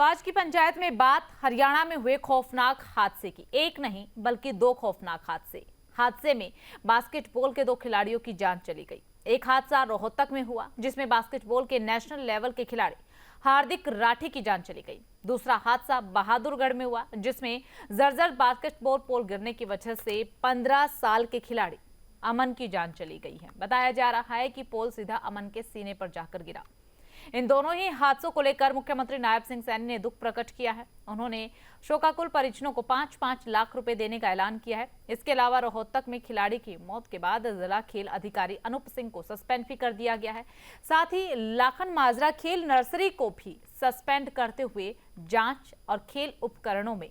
आज की पंचायत में बात हरियाणा में हुए खौफनाक हादसे की। एक नहीं बल्कि दो खौफनाक हादसे में बास्केटबॉल के दो खिलाड़ियों की जान चली गई। एक हादसा रोहतक में हुआ जिसमें बास्केटबॉल के नेशनल लेवल के खिलाड़ी हार्दिक राठी की जान चली गई। दूसरा हादसा बहादुरगढ़ में हुआ जिसमें जर्जर बास्केटबॉल पोल गिरने की वजह से 15 साल के खिलाड़ी अमन की जान चली गई है। बताया जा रहा है कि पोल सीधा अमन के सीने पर जाकर गिरा। इन दोनों ही हादसों को लेकर मुख्यमंत्री नायब सिंह सैनी ने दुख प्रकट किया है। उन्होंने शोकाकुल परिजनों को 5-5 लाख रुपए देने का ऐलान किया है। इसके अलावा रोहतक में खिलाड़ी की मौत के बाद जिला खेल अधिकारी अनूप सिंह को सस्पेंड भी कर दिया गया है। साथ ही लाखन माजरा खेल नर्सरी को भी सस्पेंड करते हुए जांच और खेल उपकरणों में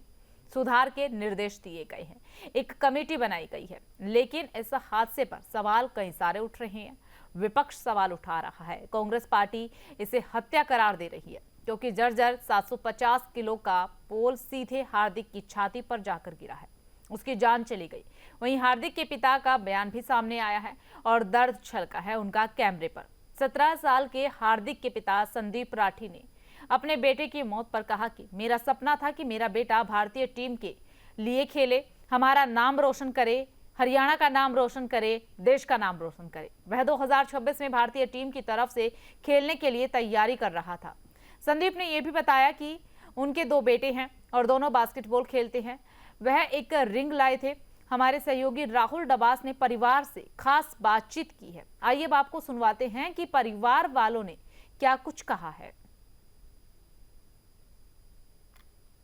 सुधार के निर्देश दिए गए हैं। एक कमेटी बनाई गई है, लेकिन इस हादसे पर सवाल कई सारे उठ रहे हैं। विपक्ष सवाल उठा रहा है। कांग्रेस पार्टी इसे हत्या करार दे रही है क्योंकि जर्जर 750 किलो का पोल सीधे हार्दिक की छाती पर जाकर गिरा है, उसकी जान चली गई। वहीं हार्दिक के पिता का बयान भी सामने आया है और दर्द छलका है उनका कैमरे पर। 17 साल के हार्दिक के पिता संदीप राठी ने अपने बेटे की मौत पर कहा कि मेरा सपना था कि मेरा बेटा भारतीय टीम के लिए खेले, हमारा नाम रोशन करे, हरियाणा का नाम रोशन करे, देश का नाम रोशन करे। वह 2026 में भारतीय टीम की तरफ से खेलने के लिए तैयारी कर रहा था। संदीप ने यह भी बताया कि उनके दो बेटे हैं और दोनों बास्केटबॉल खेलते हैं। वह एक रिंग लाए थे। हमारे सहयोगी राहुल डबास ने परिवार से खास बातचीत की है। आइए अब आपको सुनवाते हैं कि परिवार वालों ने क्या कुछ कहा है।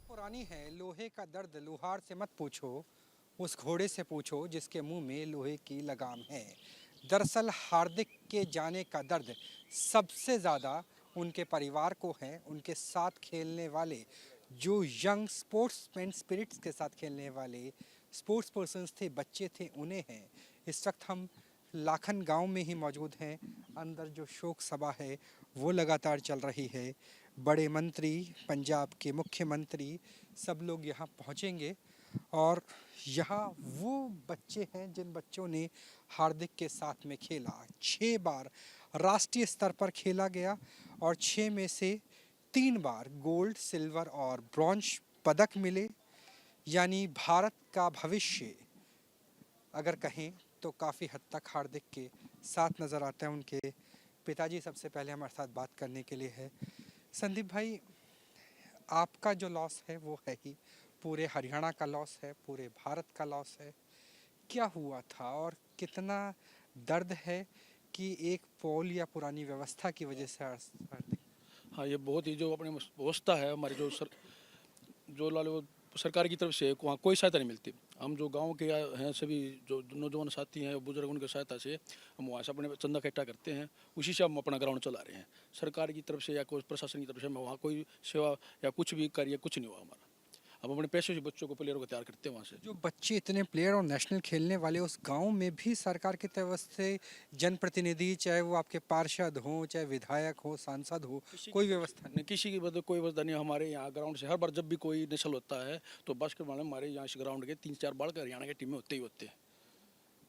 पुरानी है, लोहे का दर्द लोहार से मत पूछो, उस घोड़े से पूछो जिसके मुंह में लोहे की लगाम है। दरअसल हार्दिक के जाने का दर्द सबसे ज़्यादा उनके परिवार को है। उनके साथ खेलने वाले जो यंग स्पोर्ट्समैन स्पिरिट्स के साथ खेलने वाले स्पोर्ट्स पर्सन्स थे, बच्चे थे, उन्हें हैं। इस वक्त हम लाखन गांव में ही मौजूद हैं। अंदर जो शोक सभा है वो लगातार चल रही है। बड़े मंत्री, पंजाब के मुख्यमंत्री, सब लोग यहाँ पहुँचेंगे और यहाँ वो बच्चे हैं जिन बच्चों ने हार्दिक के साथ में खेला। 6 बार राष्ट्रीय स्तर पर खेला गया और 6 में से 3 बार गोल्ड, सिल्वर और ब्रॉन्ज पदक मिले। यानी भारत का भविष्य अगर कहें तो काफ़ी हद तक हार्दिक के साथ नज़र आते हैं। उनके पिताजी सबसे पहले हमारे साथ बात करने के लिए है। संदीप भाई, आपका जो लॉस है वो है ही, पूरे हरियाणा का लॉस है, पूरे भारत का लॉस है। क्या हुआ था और कितना दर्द है कि एक पोल या पुरानी व्यवस्था की वजह से हार्दिक। हाँ, ये बहुत ही जो अपनी व्यवस्था है हमारी जो लो सरकार की तरफ से वहाँ कोई सहायता नहीं मिलती। हम जो गांव के हैं सभी जो नौजवान साथी हैं बुजुर्ग, उनकी सहायता से हम वहाँ से अपने चंदा इकट्ठा करते हैं, उसी से हम अपना ग्राउंड चला रहे हैं। सरकार की तरफ से या कोई प्रशासन की तरफ से वहाँ कोई सेवा या कुछ भी कार्य कुछ नहीं हुआ हमारा। हम अपने पैसे से बच्चों को, प्लेयरों को तैयार करते हैं वहाँ से। जो बच्चे इतने प्लेयर और नेशनल खेलने वाले उस गांव में भी सरकार की तरफ से जनप्रतिनिधि, चाहे वो आपके पार्षद हों, चाहे विधायक हो, सांसद हो, कोई व्यवस्था नहीं। किसी की कोई व्यवस्था नहीं। हमारे यहाँ ग्राउंड से हर बार जब भी कोई नेशनल होता है तो बास्केटबॉल में हमारे यहाँ इस ग्राउंड के 3-4 बार के हरियाणा की टीम में होते ही होते हैं।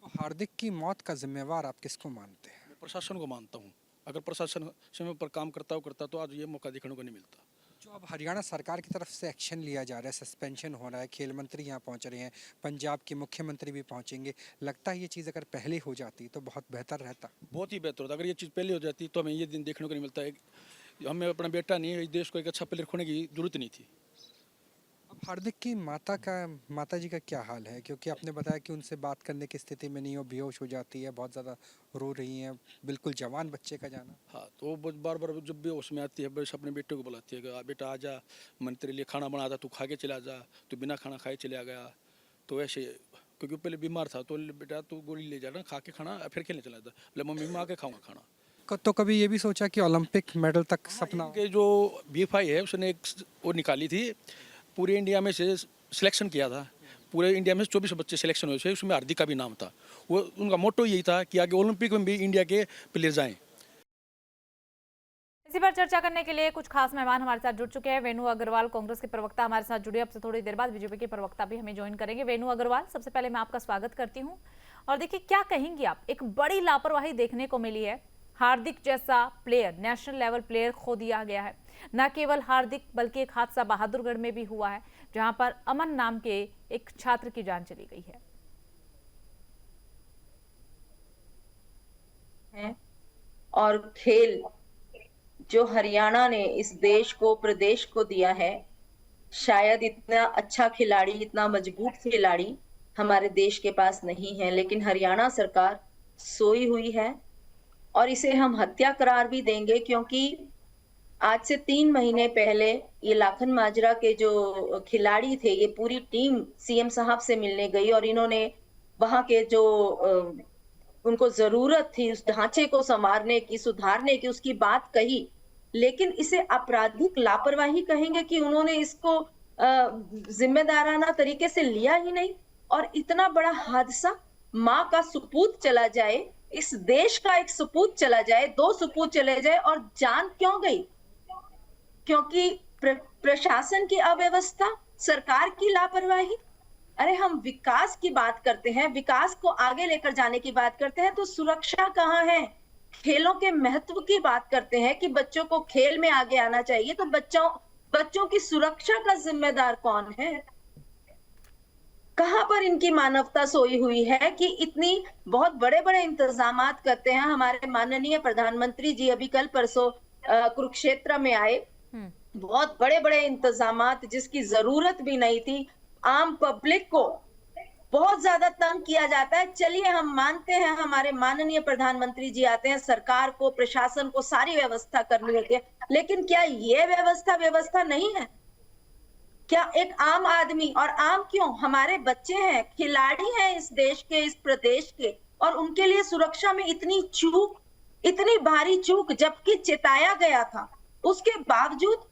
तो हार्दिक की मौत का जिम्मेवार आप किसको मानते हैं? मैं प्रशासन को मानता हूँ। अगर प्रशासन समय पर काम करता तो आज ये मौका देखने को नहीं मिलता। जो अब हरियाणा सरकार की तरफ से एक्शन लिया जा रहा है, सस्पेंशन हो रहा है, खेल मंत्री यहाँ पहुँच रहे हैं, पंजाब के मुख्यमंत्री भी पहुँचेंगे, लगता है ये चीज़ अगर पहले हो जाती तो बहुत बेहतर रहता। बहुत ही बेहतर होता। अगर ये चीज़ पहले हो जाती तो हमें ये दिन देखने को नहीं मिलता है। हमें अपना बेटा नहीं, इस देश को एक अच्छा प्लेयर खोने की जरूरत नहीं थी। अब हार्दिक की माता जी का क्या हाल है? क्योंकि आपने बताया कि उनसे बात करने की स्थिति में नहीं हो, बेहोश हो जाती है, बहुत ज़्यादा रो रही हैं, बिल्कुल जवान बच्चे का जाना। हाँ, तो वो बार बार जब भी उसमें आती है बस अपने बेटे को बुलाती है कि बेटा आ जा, मैंने तेरे लिए खाना बना था, तू खा के चला जा। तो बिना खाना खाए चला गया। तो ऐसे क्योंकि पहले बीमार था तो बेटा तू गोली ले जा ना, खा के खाना फिर खेलने चला जाता। बोले मम्मी मैं आके खाऊंगा खाना। तो कभी ये भी सोचा कि ओलंपिक मेडल तक सपना हो? के जो BFI है उसने एक वो निकाली थी, पूरे इंडिया में से सिलेक्शन किया था। पूरे इंडिया में 24 बच्चे सिलेक्शन हुए थे, उसमें हार्दिक का भी नाम था। वो उनका मोटो यही था कि आगे ओलंपिक में भी इंडिया के प्लेयर जाएं। इसी पर चर्चा करने के लिए कुछ खास मेहमान हमारे साथ जुड़ चुके हैं। वेणु अग्रवाल कांग्रेस के प्रवक्ता हमारे साथ जुड़े। अब से थोड़ी देर बाद बीजेपी के प्रवक्ता भी हमें ज्वाइन करेंगे। वेणु अग्रवाल, सबसे पहले मैं आपका स्वागत करती हूं और देखिए क्या कहेंगी आप, एक बड़ी लापरवाही देखने को मिली है हार्दिक जैसा प्लेयर, नेशनल लेवल प्लेयर खो दिया गया है। न केवल हार्दिक बल्कि एक हादसा बहादुरगढ़ में भी हुआ है, जहां पर अमन नाम के एक छात्र की जान चली गई है। और खेल जो हरियाणा ने इस देश को, प्रदेश को दिया है, शायद इतना अच्छा खिलाड़ी, इतना मजबूत खिलाड़ी हमारे देश के पास नहीं है, लेकिन हरियाणा सरकार सोई हुई है और इसे हम हत्या करार भी देंगे, क्योंकि आज से 3 महीने पहले ये लाखन माजरा के जो खिलाड़ी थे, ये पूरी टीम सीएम साहब से मिलने गई और इन्होंने वहां के जो उनको जरूरत थी उस ढांचे को संवारने की, सुधारने की, उसकी बात कही, लेकिन इसे आपराधिक लापरवाही कहेंगे कि उन्होंने इसको जिम्मेदाराना तरीके से लिया ही नहीं। और इतना बड़ा हादसा, माँ का सपूत चला जाए, इस देश का एक सपूत चला जाए, 2 सपूत चले जाए, और जान क्यों गई? क्योंकि प्रशासन की अव्यवस्था, सरकार की लापरवाही। अरे हम विकास की बात करते हैं, विकास को आगे लेकर जाने की बात करते हैं, तो सुरक्षा कहाँ है? खेलों के महत्व की बात करते हैं कि बच्चों को खेल में आगे आना चाहिए, तो बच्चों की सुरक्षा का जिम्मेदार कौन है? कहां पर इनकी मानवता सोई हुई है कि इतनी बहुत बड़े बड़े इंतजामात करते हैं। हमारे माननीय प्रधानमंत्री जी अभी कल परसों कुरुक्षेत्र में आए, बहुत बड़े बड़े इंतजामात जिसकी जरूरत भी नहीं थी। आम पब्लिक को बहुत ज्यादा तंग किया जाता है। चलिए हम मानते हैं, हमारे माननीय प्रधानमंत्री जी आते हैं, सरकार को, प्रशासन को सारी व्यवस्था करनी होती है, लेकिन क्या ये व्यवस्था नहीं है? क्या एक आम आदमी, और आम क्यों, हमारे बच्चे हैं, खिलाड़ी हैं इस देश के, इस प्रदेश के, और उनके लिए सुरक्षा में इतनी चूक, इतनी भारी चूक, जबकि चेताया गया था, उसके बावजूद।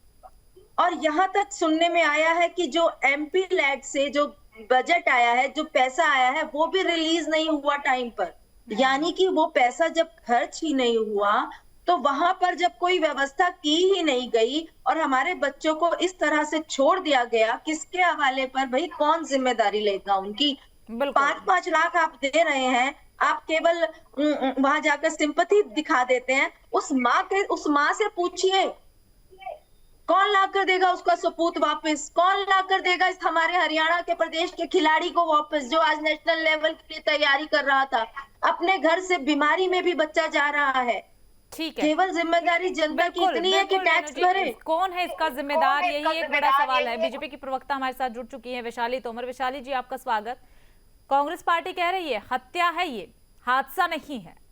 और यहाँ तक सुनने में आया है कि जो MP लैड से जो बजट आया है, जो पैसा आया है, वो भी रिलीज नहीं हुआ टाइम पर। यानी कि वो पैसा जब खर्च ही नहीं हुआ, तो वहां पर जब कोई व्यवस्था की ही नहीं गई और हमारे बच्चों को इस तरह से छोड़ दिया गया, किसके हवाले पर? भाई कौन जिम्मेदारी लेगा उनकी? 5-5 लाख आप दे रहे हैं, आप केवल वहां जाकर सिंपैथी दिखा देते हैं। उस माँ से पूछिए, कौन ला कर देगा उसका सपूत वापस? कौन ला कर देगा इस हमारे हरियाणा के प्रदेश के खिलाड़ी को वापस, जो आज नेशनल लेवल के लिए तैयारी कर रहा था? अपने घर से बीमारी में भी बच्चा जा रहा है। ठीक है, केवल जिम्मेदारी जनता की इतनी है कि टैक्स भरे। कौन है इसका जिम्मेदार? यही एक बड़ा सवाल है। बीजेपी की प्रवक्ता हमारे साथ जुड़ चुकी है वैशाली तोमर। वैशाली जी, आपका स्वागत। कांग्रेस पार्टी कह रही है हत्या है, ये हादसा नहीं है।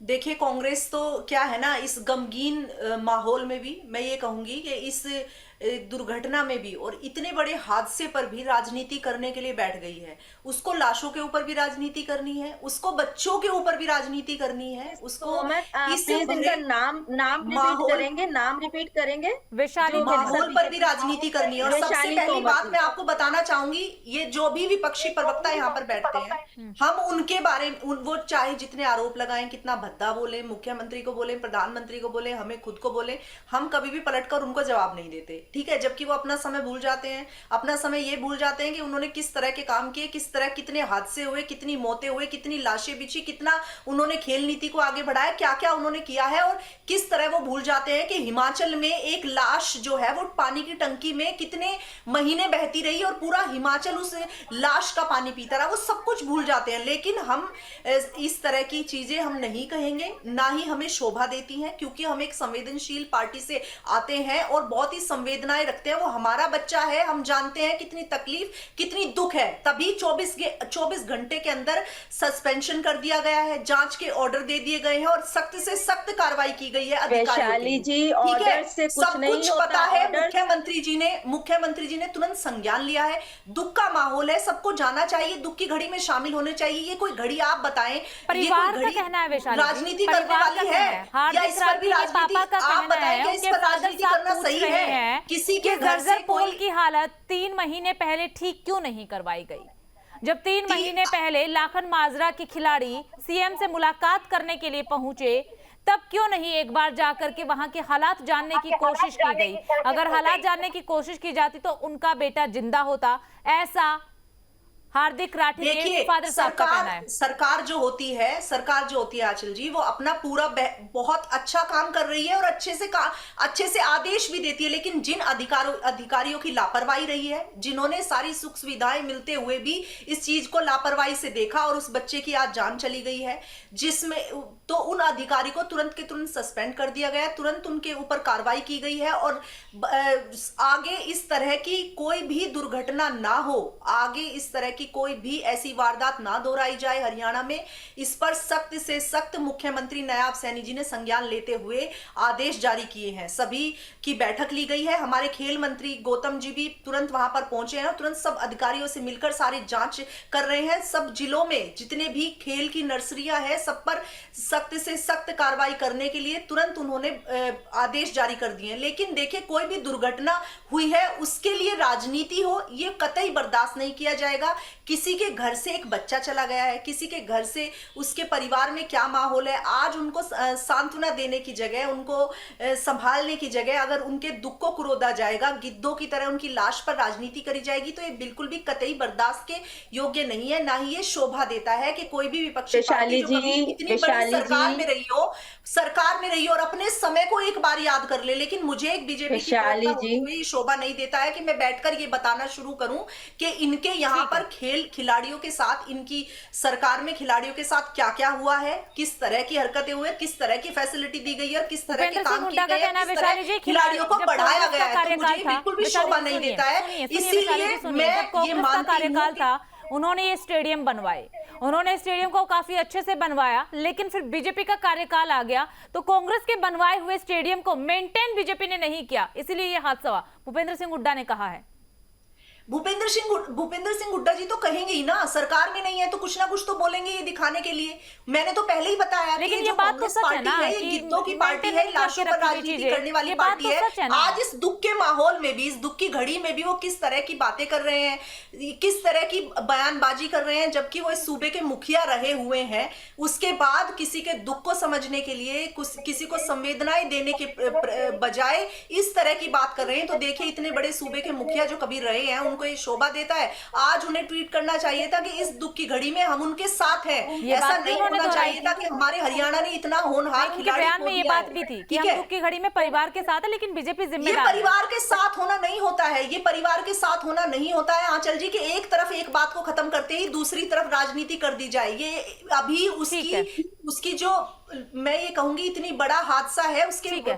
देखिए, कांग्रेस तो क्या है ना, इस गमगीन माहौल में भी मैं ये कहूंगी कि इस दुर्घटना में भी और इतने बड़े हादसे पर भी राजनीति करने के लिए बैठ गई है। उसको लाशों के ऊपर भी राजनीति करनी है, उसको बच्चों के ऊपर भी राजनीति करनी है, उसको नाम रिपीट करेंगे वैशाली, माहौल पर भी राजनीति करनी है। और सबसे पहली बात मैं आपको बताना चाहूंगी, ये जो भी विपक्षी प्रवक्ता यहाँ पर बैठते हैं, हम उनके बारे में, वो चाहे जितने आरोप लगाएं, कितना भद्दा बोले, मुख्यमंत्री को बोले, प्रधानमंत्री को बोले, हमें खुद को बोले, हम कभी भी पलटकर उनको जवाब नहीं देते, ठीक है? जबकि वो अपना समय भूल जाते हैं, अपना समय ये भूल जाते हैं कि उन्होंने किस तरह के काम किए, किस तरह, कितने हादसे हुए, कितनी मौतें हुए, कितनी लाशें बिछी, कितना उन्होंने खेल नीति को आगे बढ़ाया, क्या क्या उन्होंने किया है। और किस तरह वो भूल जाते हैं कि हिमाचल में एक लाश जो है वो पानी की टंकी में कितने महीने बहती रही और पूरा हिमाचल उस लाश का पानी पीता रहा। वो सब कुछ भूल जाते हैं। लेकिन हम इस तरह की चीजें हम नहीं कहेंगे, ना ही हमें शोभा देती हैं, क्योंकि हम एक संवेदनशील पार्टी से आते हैं और बहुत ही संवेदनाएं रखते हैं। वो हमारा बच्चा है, हम जानते हैं कितनी तकलीफ, कितनी दुख है। तभी 24 घंटे के अंदर सस्पेंशन कर दिया गया है, जांच के ऑर्डर दे दिए गए हैं और सख्त से सख्त कार्रवाई की गई है अधिकारियों की। ऑर्डर से सब कुछ पता है। मुख्यमंत्री जी ने तुरंत संज्ञान लिया है। दुख का माहौल है, सबको जाना चाहिए, दुख की घड़ी में शामिल होने चाहिए। ये कोई घड़ी आप बताएं, परिवार का कहना है वैशाली, राजनीति करने वाली है या इस पर भी राजनीति? आप बताएं कि इस पर राजनीति करना सही है? किसी के घर से पोल की हालत 3 महीने पहले ठीक क्यों नहीं करवाई गई? जब 3 महीने पहले लाखन माजरा के खिलाड़ी सीएम से मुलाकात करने के लिए पहुंचे, तब क्यों नहीं एक बार जाकर के वहां के हालात जानने की कोशिश की गई? अगर हालात जानने की कोशिश की जाती तो उनका बेटा जिंदा होता। ऐसा हार्दिक राठी के देखिए, फादर साहब का कहना है। सरकार जो होती है आंचल जी, वो अपना पूरा बहुत अच्छा काम कर रही है और अच्छे से आदेश भी देती है, लेकिन जिन अधिकारियों की लापरवाही रही है, जिन्होंने सारी सुख सुविधाएं मिलते हुए भी इस चीज को लापरवाही से देखा और उस बच्चे की आज जान चली गई है, जिसमें तो उन अधिकारी को तुरंत के तुरंत सस्पेंड कर दिया गया, तुरंत उनके ऊपर कार्रवाई की गई है और आगे इस तरह की कोई भी दुर्घटना ना हो, आगे इस तरह की कोई भी ऐसी वारदात ना दोहराई जाए हरियाणा में, इस पर सख्त से सख्त मुख्यमंत्री नायब सैनी जी ने संज्ञान लेते हुए आदेश जारी किए हैं। सभी की बैठक ली गई है, हमारे खेल मंत्री गौतम जी भी तुरंत वहां पर पहुंचे हैं और तुरंत सब अधिकारियों से मिलकर सारी जांच कर रहे हैं। सब जिलों में जितने भी खेल की नर्सरियां हैं, सब पर सख्त से सख्त कार्रवाई करने के लिए तुरंत उन्होंने आदेश जारी कर दिए। लेकिन देखिए, कोई भी दुर्घटना हुई है उसके लिए राजनीति हो, ये कतई बर्दाश्त नहीं किया जाएगा। किसी के घर से एक बच्चा चला गया है, किसी के घर से उसके परिवार में क्या माहौल है, आज उनको सांत्वना देने की जगह, उनको संभालने की जगह अगर उनके दुख को कुरोदा जाएगा, गिद्धों की तरह उनकी लाश पर राजनीति करी जाएगी, तो ये बिल्कुल भी कतई बर्दाश्त के योग्य नहीं है। ना ही ये शोभा देता है कि कोई भी विपक्षी पार्टी जो कभी इतनी बड़ी सरकार में रही हो और अपने समय को एक बार याद कर ले। लेकिन मुझे एक बीजेपी की प्रवक्ता होते हुए शोभा नहीं देता है कि मैं बैठकर ये बताना शुरू करूं कि इनके यहाँ पर खिलाड़ियों के साथ, इनकी सरकार में खिलाड़ियों के साथ क्या क्या हुआ है, किस तरह की हरकतें हुई, किस तरह की फैसिलिटी दी गई है और किस तरह के काम किए गए हैं, किस तरह खिलाड़ियों को बढ़ाया गया है। तो मुझे बिल्कुल भी शोभा नहीं देता है। इसीलिए मैं ये मानती हूं था, उन्होंने ये स्टेडियम बनवाए, उन्होंने स्टेडियम को काफी अच्छे से बनवाया, लेकिन फिर बीजेपी का कार्यकाल आ गया तो कांग्रेस के बनवाए हुए स्टेडियम को मेंटेन बीजेपी ने नहीं किया, इसलिए ये हादसा हुआ। भूपेंद्र सिंह हुड्डा ने कहा है। भूपेंद्र सिंह हुड्डा जी तो कहेंगे ही ना, सरकार में नहीं है तो कुछ ना कुछ तो बोलेंगे ये दिखाने के लिए। मैंने तो पहले ही बताया कि ये कांग्रेस पार्टी है, ये गिद्धों की पार्टी है, लाशों पर राजनीति करने वाली पार्टी है। आज इस दुख के माहौल में भी, इस दुख की घड़ी में भी वो किस तरह की बातें कर रहे हैं, किस तरह की बयानबाजी कर रहे हैं, जबकि वो इस सूबे के मुखिया रहे हुए हैं। उसके बाद किसी के दुख को समझने के लिए, किसी को संवेदनाएं देने के बजाय इस तरह की बात कर रहे हैं। तो देखिए, इतने बड़े सूबे के मुखिया जो कभी रहे हैं, उनको ये शोभा देता है। आज उन्हें ट्वीट करना चाहिए था कि इस दुख की घड़ी में हम उनके साथ हैं। ऐसा नहीं होना चाहिए था कि हमारे हरियाणा ने इतना होनहार खिलाड़ी बयान में ये बात भी थी कि हम दुख की घड़ी में परिवार के साथ है, लेकिन बीजेपी जिम्मेदार है। ये परिवार के साथ होना नहीं होता है, ये परिवार के साथ होना नहीं होता है आंचल जी, कि एक तरफ एक बात को खत्म करते ही दूसरी तरफ राजनीति कर दी जाए। ये अभी उसकी जो मैं ये कहूंगी इतनी बड़ा हादसा है, उसके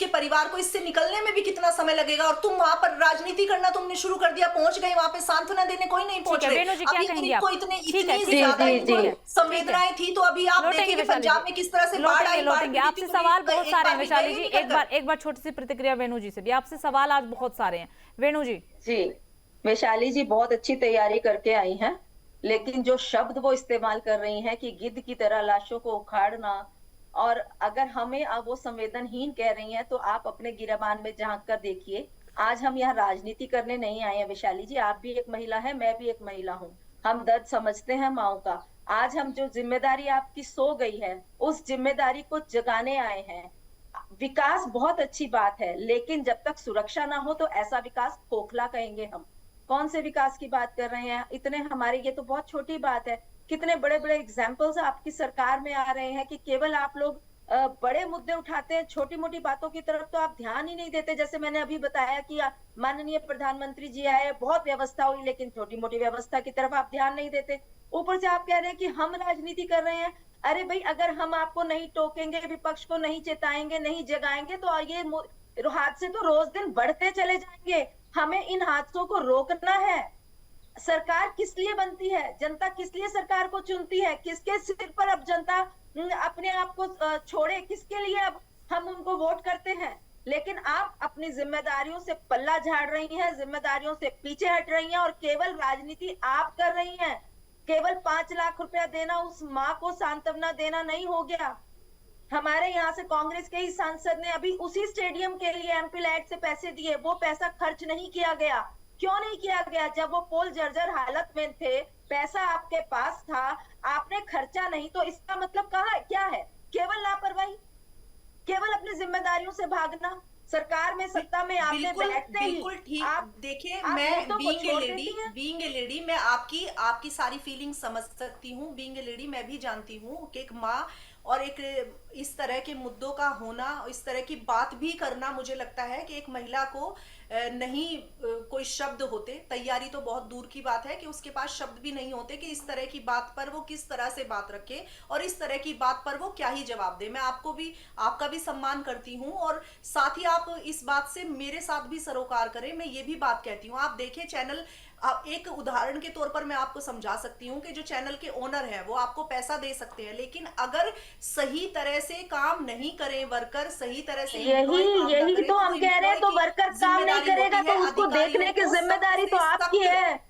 परिवार को इससे निकलने में भी कितना समय लगेगा, और तुम वहां पर राजनीति करना तुमने शुरू कर दिया। पहुंच गए वहां पे, सांत्वना देने कोई नहीं पहुंच रहे। अभी इतनी ज्यादा संवेदनाएं थी, तो अभी आप देखिए पंजाब में किस तरह से बाढ़ आई। आपसे सवाल बहुत सारे हैं वैशाली जी, एक बार छोटी सी प्रतिक्रिया वेणु जी से भी। आपसे सवाल आज बहुत सारे हैं वेणु जी। जी वैशाली जी बहुत अच्छी तैयारी करके आई हैं, लेकिन जो शब्द वो इस्तेमाल कर रही हैं कि गिद्ध की तरह लाशों को उखाड़ना, और अगर हमें अब वो संवेदनहीन कह रही हैं, तो आप अपने गिरेबान में झांक कर देखिए। आज हम यहाँ राजनीति करने नहीं आए हैं वैशाली जी, आप भी एक महिला है, मैं भी एक महिला हूँ, हम दर्द समझते हैं माओ का। आज हम जो जिम्मेदारी आपकी सो गई है, उस जिम्मेदारी को जगाने आए हैं। विकास बहुत अच्छी बात है, लेकिन जब तक सुरक्षा ना हो तो ऐसा विकास खोखला कहेंगे हम। कौन से विकास की बात कर रहे हैं? इतने हमारे, ये तो बहुत छोटी बात है। कितने बड़े बड़े एग्जाम्पल्स आपकी सरकार में आ रहे हैं कि केवल आप लोग बड़े मुद्दे उठाते हैं, छोटी मोटी बातों की तरफ तो आप ध्यान ही नहीं देते। जैसे मैंने अभी बताया कि माननीय प्रधानमंत्री जी आए, बहुत व्यवस्था हुई, लेकिन छोटी मोटी व्यवस्था की तरफ आप ध्यान नहीं देते। ऊपर से आप कह रहे हैं कि हम राजनीति कर रहे हैं। अरे भाई, अगर हम आपको नहीं टोकेंगे, विपक्ष को नहीं चेताएंगे, नहीं जगाएंगे, तो ये हादसे तो रोज दिन बढ़ते चले जाएंगे। हमें इन हादसों को रोकना है। सरकार किस लिए बनती है? जनता किस लिए सरकार को चुनती है? किसके सिर पर अब जनता अपने आप को छोड़े? किसके लिए अब हम उनको वोट करते हैं? लेकिन आप अपनी जिम्मेदारियों से पल्ला झाड़ रही हैं, जिम्मेदारियों से पीछे हट रही हैं, और केवल राजनीति आप कर रही हैं। केवल 5 लाख रुपया देना, उस माँ को सांत्वना देना नहीं हो गया। हमारे यहाँ से कांग्रेस के ही सांसद ने अभी उसी स्टेडियम के लिए एमपी लैड से पैसे दिए, वो पैसा खर्च नहीं किया गया। क्यों नहीं किया गया? जब वो पोल जर्जर हालत में थे, पैसा आपके पास था, आपने खर्चा नहीं, तो इसका मतलब क्या है? केवल लापरवाही, केवल अपनी जिम्मेदारियों से भागना। सरकार में, सत्ता में आपने बिल्कुल बैठते ही बिल्कुल ठीक। आप देखिए, आप मैं मुद्दों को बीइंग ए छोड़ लेडी, देती हैं। मैं आपकी सारी फीलिंग समझ सकती हूँ। बीइंग ए लेडी मैं भी जानती हूँ कि एक माँ और एक इस तरह के मुद्दों का होना, इस तरह की बात भी करना, मुझे लगता है कि एक महिला को नहीं कोई शब्द होते। तैयारी तो बहुत दूर की बात है कि उसके पास शब्द भी नहीं होते कि इस तरह की बात पर वो किस तरह से बात रखे और इस तरह की बात पर वो क्या ही जवाब दे। मैं आपका भी सम्मान करती हूँ और साथ ही आप इस बात से मेरे साथ भी सरोकार करें। मैं ये भी बात कहती हूँ, आप देखें चैनल, एक उदाहरण के तौर पर मैं आपको समझा सकती हूँ कि जो चैनल के ओनर है वो आपको पैसा दे सकते हैं, लेकिन अगर सही तरह से काम नहीं करें वर्कर, सही तरह से यही तो हम कह रहे हैं। तो वर्कर काम नहीं करेगा तो उसको देखने की जिम्मेदारी तो आपकी है।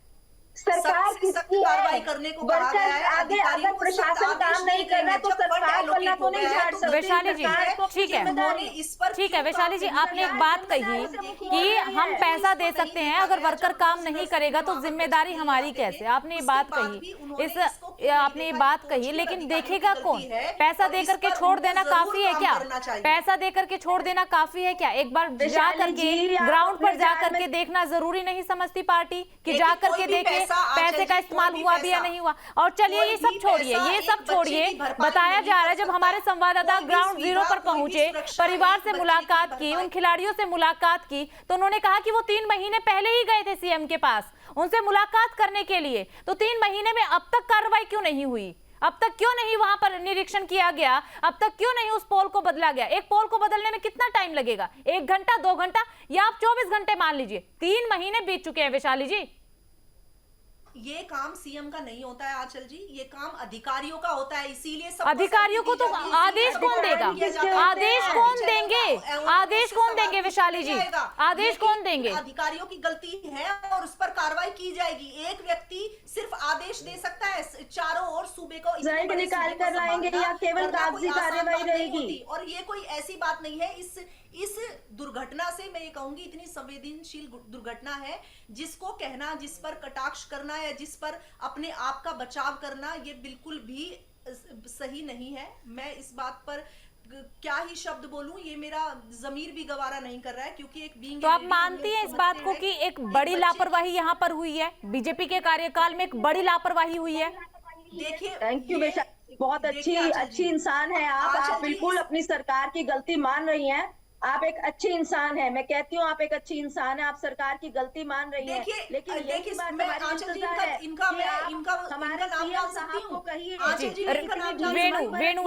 सरकार सख्त कार्रवाई करने को कहा गया है। आगे अगर प्रशासन काम नहीं कर रहा तो सरकार पन्ना तो नहीं झाड़ सकती। वैशाली जी, ठीक है, ठीक है वैशाली जी, आपने एक बात कही कि हम पैसा दे सकते हैं, अगर वर्कर काम नहीं करेगा तो जिम्मेदारी हमारी कैसे, आपने ये बात कही, आपने ये बात कही, लेकिन देखेगा कौन? पैसा दे करके छोड़ देना काफी है क्या? पैसा दे करके छोड़ देना काफी है क्या? एक बार जा करके ग्राउंड पर जा करके देखना जरूरी नहीं समझती पार्टी कि जा करके देखे पैसे का इस्तेमाल हुआ भी या नहीं हुआ? और चलिए ये सब छोड़िए, बताया जा रहा है जब हमारे संवाददाता ग्राउंड जीरो पर पहुंचे, परिवार से मुलाकात की, उन खिलाड़ियों से मुलाकात की, तो उन्होंने कहा कि वो 3 महीने पहले ही गए थे सीएम के पास उनसे मुलाकात करने के लिए। तो 3 महीने में अब तक कार्रवाई क्यों नहीं हुई? अब तक क्यों नहीं वहां पर निरीक्षण किया गया? अब तक क्यों नहीं उस पोल को बदला गया? एक पोल को बदलने में कितना टाइम लगेगा? 1 घंटा, 2 घंटा, या आप 24 घंटे मान लीजिए? 3 महीने बीत चुके हैं वैशाली जी। ये काम सीएम का नहीं होता है आंचल जी, ये काम अधिकारियों का होता है। इसीलिए सब अधिकारियों को तो आदेश कौन देगा? आदेश कौन देंगे? आदेश कौन देंगे वैशाली जी? आदेश कौन देंगे? अधिकारियों की गलती है और उस पर कार्रवाई की जाएगी। एक व्यक्ति सिर्फ आदेश दे सकता है, चारों ओर सूबे को निकाल कर लाएंगे या केवल कागजी कार्रवाई रहेगी? और ये कोई ऐसी बात नहीं है। इस दुर्घटना से मैं ये कहूंगी, इतनी संवेदनशील दुर्घटना है, जिसको कहना, जिस पर कटाक्ष करना या जिस पर अपने आप का बचाव करना, ये बिल्कुल भी सही नहीं है। मैं इस बात पर क्या ही शब्द बोलूं, ये मेरा जमीर भी गवारा नहीं कर रहा है, क्योंकि एक बीइंग। तो आप मानती हैं इस बात को कि एक बड़ी लापरवाही यहाँ पर हुई है? बीजेपी के कार्यकाल में एक बड़ी लापरवाही हुई है? देखिए, थैंक यू बेशा, बहुत अच्छी इंसान है आप बिल्कुल अपनी सरकार की गलती मान रही हैं। आप एक अच्छी इंसान है, मैं कहती हूँ आप एक अच्छी इंसान है, आप सरकार की गलती मान रही हैं। लेकिन यही बात हमारी इंतजार है कि आप हमारे सीएम साहब को कहिए। वेणु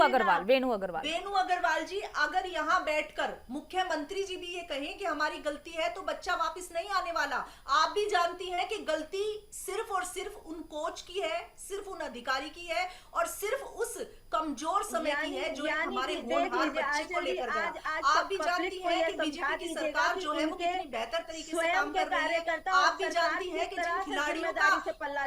अग्रवाल जी, अगर यहाँ बैठकर मुख्यमंत्री जी भी ये कहें कि हमारी गलती है तो बच्चा वापस नहीं आने वाला। आप भी जानती हैं कि गलती सिर्फ और सिर्फ उन कोच की है, सिर्फ उन अधिकारी की है और सिर्फ उस कमजोर समय की है जो हमारे होनहार बच्चे को लेकर गया। आप भी जानती हैं कि बीजेपी की सरकार जो है वो कितनी बेहतर तरीके से काम कर रही है। आप भी जानती हैं कि जिन खिलाड़ियों का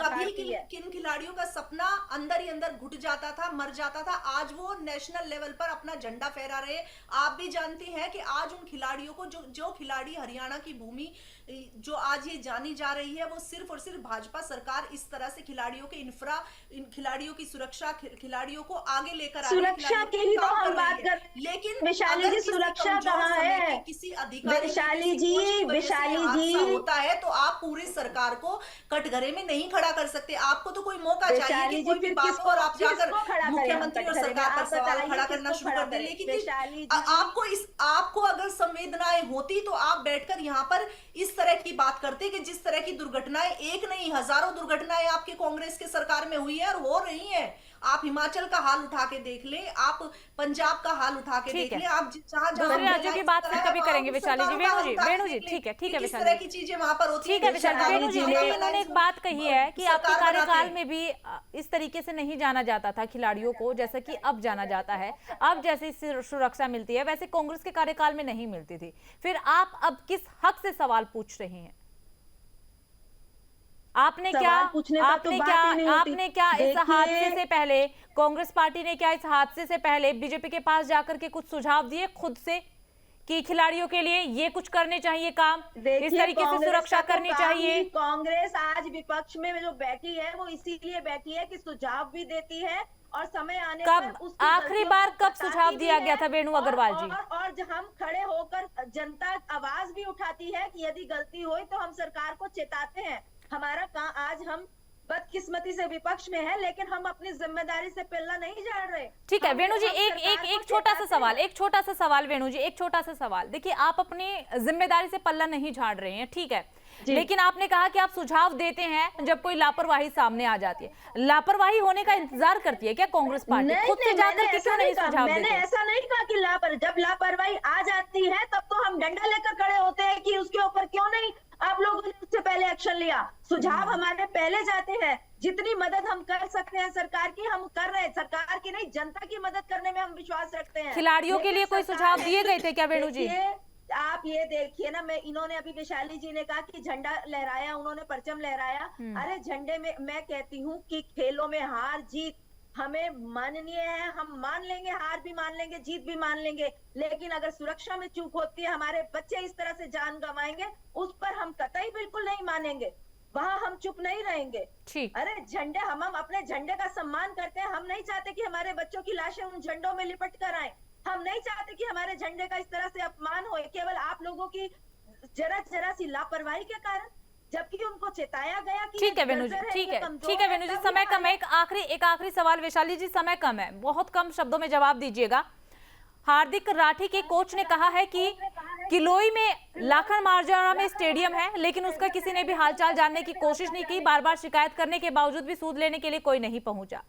कभी किन खिलाड़ियों का सपना अंदर ही अंदर घुट जाता था, मर जाता था, आज वो नेशनल लेवल पर अपना झंडा फहरा रहे। आप भी जानती हैं कि आज उन खिलाड़ियों को जो खिलाड़ी हरियाणा की भूमि जो आज ये जानी जा रही है, वो सिर्फ और सिर्फ भाजपा सरकार इस तरह से खिलाड़ियों के इन खिलाड़ियों की सुरक्षा, खिलाड़ियों को आगे लेकर सुरक्षा की ही तो हम बात कर, लेकिन वैशाली जी सुरक्षा कहाँ है? किसी अधिकारी वैशाली जी होता है तो आप पूरी सरकार को कटघरे में नहीं खड़ा कर सकते। आपको तो कोई मौका चाहिए कि कोई भी बात हो और आप जाकर मुख्यमंत्री और सरकार पर सवाल खड़ा करना शुरू कर दें। लेकिन आपको अगर संवेदनाएं होती तो आप बैठकर यहाँ पर इस तरह की बात करते कि जिस तरह की दुर्घटनाएं, एक नहीं हजारों दुर्घटनाएं आपके कांग्रेस के सरकार में हुई है और हो रही हैं। आप हिमाचल का हाल उठा के देख ले, आप पंजाब का हाल उठा के देख ले, आप दूसरे राज्यों की बात फिर कभी करेंगे वैशाली जी। वेणु जी ठीक है इस तरह की चीजें वहां पर होती है। ठीक है वैशाली, वेणु जी उन्होंने एक बात कही है कि आपके कार्यकाल में भी इस तरीके से नहीं जाना जाता था खिलाड़ियों को जैसा कि अब जाना जाता है। अब जैसे सुरक्षा मिलती है वैसे कांग्रेस के कार्यकाल में नहीं मिलती थी। फिर आप अब किस हक से सवाल पूछ रहे हैं? आपने क्या इस हादसे से पहले, कांग्रेस पार्टी ने क्या इस हादसे से पहले बीजेपी के पास जाकर के कुछ सुझाव दिए खुद से कि खिलाड़ियों के लिए ये कुछ करने चाहिए, काम इस तरीके से सुरक्षा करनी चाहिए? कांग्रेस आज विपक्ष में जो बैठी है वो इसीलिए बैठी है कि सुझाव भी देती है और समय आने कब पर उसकी आखिरी गलतियों बार को कब बताती सुझाव भी दिया गया है था वेणु और- अग्रवाल जी? और जब हम खड़े होकर जनता आवाज भी उठाती है कि यदि गलती हुई तो हम सरकार को चेताते हैं। हमारा कहाँ आज हम बदकिस्मती से विपक्ष में है, लेकिन हम अपनी जिम्मेदारी से पल्ला नहीं झाड़ रहे। ठीक है हम- वेणु जी, हम एक सरकार एक को एक छोटा सा चेताते सवाल, हैं। एक छोटा सा सवाल वेणु जी, एक छोटा सा सवाल। देखिए आप अपनी जिम्मेदारी से पल्ला नहीं झाड़ रहे हैं, ठीक है, लेकिन आपने कहा कि आप सुझाव देते हैं जब कोई लापरवाही सामने आ जाती है। लापरवाही होने का इंतजार करती है क्या कांग्रेस पार्टी? नहीं, खुद से नहीं, जाकर मैंने के ऐसा क्यों नहीं नहीं कहा। सुझाव मैंने देते? ऐसा नहीं कहा कि जब लापरवाही आ जाती है तब तो हम डंडा लेकर खड़े होते हैं कि उसके ऊपर क्यों नहीं आप लोगों ने उससे पहले एक्शन लिया। सुझाव हमारे पहले जाते हैं, जितनी मदद हम कर सकते हैं सरकार की हम कर रहे हैं। सरकार की नहीं, जनता की मदद करने में हम विश्वास रखते हैं। खिलाड़ियों के लेकिन लिए कोई सरकार सुझाव ने- दिए गए थे क्या वेणु जी? देखिए, आप ये देखिए ना, मैं इन्होंने अभी वैशाली जी ने कहा कि झंडा लहराया, उन्होंने परचम लहराया। अरे झंडे में मैं कहती हूँ कि खेलों में हार जीत हमें माननीय है, हम मान लेंगे, हार भी मान लेंगे, जीत भी मान लेंगे, लेकिन अगर सुरक्षा में चूक होती है, हमारे बच्चे इस तरह से जान गंवाएंगे, उस पर हम कतई बिल्कुल नहीं मानेंगे, वहां हम चुप नहीं रहेंगे। ठीक, अरे झंडे, हम अपने झंडे का सम्मान करते हैं। हम नहीं चाहते कि हमारे बच्चों की लाशें उन झंडों में लिपट कर आए। हम नहीं चाहते कि हमारे झंडे का इस तरह से अपमान हो, केवल आप लोगों की जरा सी लापरवाही के कारण, जबकि उनको चेताया गया कि ठीक है ये वेणु जी, जर्जर है, ठीक ये है, कमजोर ठीक है वेणु जी, तब समय ये कम है। एक आखिरी सवाल वैशाली जी, समय कम है, बहुत कम शब्दों में जवाब दीजिएगा। हार्दिक राठी के कोच ने कहा है कि किलोई में लाखन मार्जारा में स्टेडियम है, लेकिन उसका किसी ने भी हालचाल जानने की कोशिश नहीं की। बार बार शिकायत करने के बावजूद भी सूद लेने के लिए कोई नहीं पहुंचा।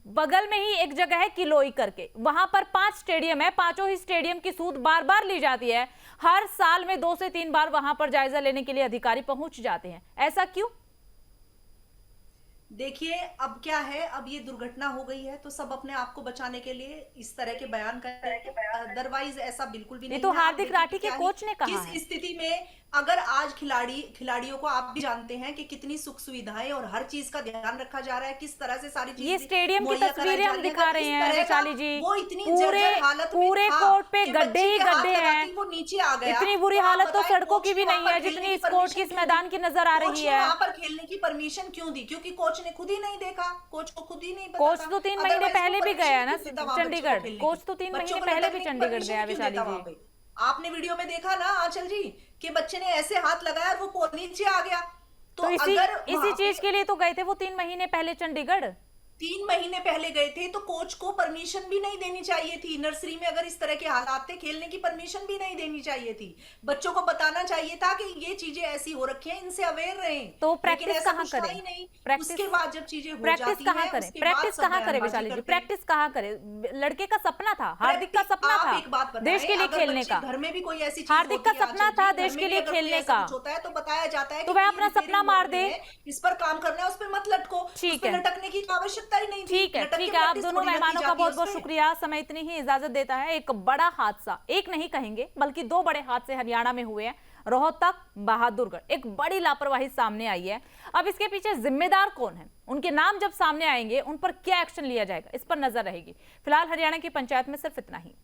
बगल में ही एक जगह है किलोई करके, वहां पर 5 स्टेडियम है, पांचों ही स्टेडियम की सूद बार बार ली जाती है। हर साल में 2 से 3 बार वहां पर जायजा लेने के लिए अधिकारी पहुंच जाते हैं, ऐसा क्यों? देखिए अब क्या है, अब ये दुर्घटना हो गई है तो सब अपने आप को बचाने के लिए इस तरह के बयान करेंगे, अदरवाइज ऐसा बिल्कुल भी ये नहीं तो है। आप हार्दिक देखिए राठी के क्या कोच ने कहा किस है। स्थिति में, अगर आज खिलाड़ियों को आप भी जानते हैं कि कितनी सुख सुविधाएं और हर चीज का ध्यान रखा जा रहा है, किस तरह से सारी चीजें ये स्टेडियम की मुहैया कराई तस्वीरें जा हम रही है। दिखा अगर रहे इस हैं तरह का वैशाली जी, वो इतनी पूरे जर्जर हालत में पूरे था कोर्ट पे कि गड्ढे बच्चे ही के हाथ गड्ढे लगाते हैं। ही वो नीचे आ गया। इतनी बुरी आप हालत तो बताएं, सड़कों की कोच भी ने नहीं वहां है पर जितनी खेलने इस की कोर्ट की परमिशन इस क्यों मैदान दी? की नजर आ कोच रही ने है। वहां पर खेलने की परमिशन क्यों दी? क्योंकि कोच ने खुद ही नहीं देखा, कोच को खुद ही नहीं पता कोच था। तो 3 महीने Otherwise पहले वो भी permission गया है ना क्यों देता वहां बच्चों को चंडीगढ़, खेलने कोच की? तो 3 बच्चों महीने को पहले लटकने भी की चंडीगढ़ permission गया क्यों वैशाली देता वहां जी। पे? आपने वीडियो में देखा ना आंचल जी कि बच्चे ने ऐसे हाथ लगाया और वो पोल नीचे आ गया। तो इसी अगर इसी वहां चीज पे के लिए तो गए थे वो 3 महीने पहले चंडीगढ़। 3 महीने पहले गए थे तो कोच को परमिशन भी नहीं देनी चाहिए थी। नर्सरी में अगर इस तरह के हालात थे, खेलने की परमिशन भी नहीं देनी चाहिए थी। बच्चों को बताना चाहिए था कि ये चीजें ऐसी हो रखी हैं, इनसे अवेयर रहें। तो लेकिन प्रैक्टिस ऐसा कहाँ कुछ था करें? ही नहीं। प्रैक्टिस उसके बाद जब चीजें हो प्रैक्टिस जाती कहाँ हैं, करें? उसके बाद प्रैक्टिस सब कहाँ करें बयानबाजी वैशाली जी? करते हैं। प्रैक्टिस कहाँ करें? लड़के का सपना था, हार्दिक का सपना आप था एक बात बताएं, देश के लिए अगर खेलने बच्चे का। घर में भी कोई ऐसी चीज हार्दिक होती का है, सपना आंचल था जी, देश घर के में लिए भी अगर कोई खेलने ऐसा का। कुछ होता है तो बताया जाता है तो कि वह ये अपना रिपेयरिंग सपना हो मार रही दे। है, इस पर काम करना है, उस पर मत लटको। ठीक उस पर है। लटकने की आवश्यकता ही नहीं थी। ठीक है, लटक के ठीक है, आप प्रैक्टिस दोनों थोड़ी ना की मेहमानों का जाती है बहुत बहुत उस पे। शुक्रिया। समय इतनी ही इजाजत देता है। एक बड़ा हादसा, एक नहीं कहेंगे बल्कि 2 बड़े हादसे हरियाणा में हुए हैं, रोहतक, बहादुरगढ़। एक बड़ी लापरवाही सामने आई है। अब इसके पीछे जिम्मेदार कौन है, उनके नाम जब सामने आएंगे उन पर क्या एक्शन लिया जाएगा, इस पर नजर रहेगी। फिलहाल हरियाणा की पंचायत में सिर्फ इतना ही।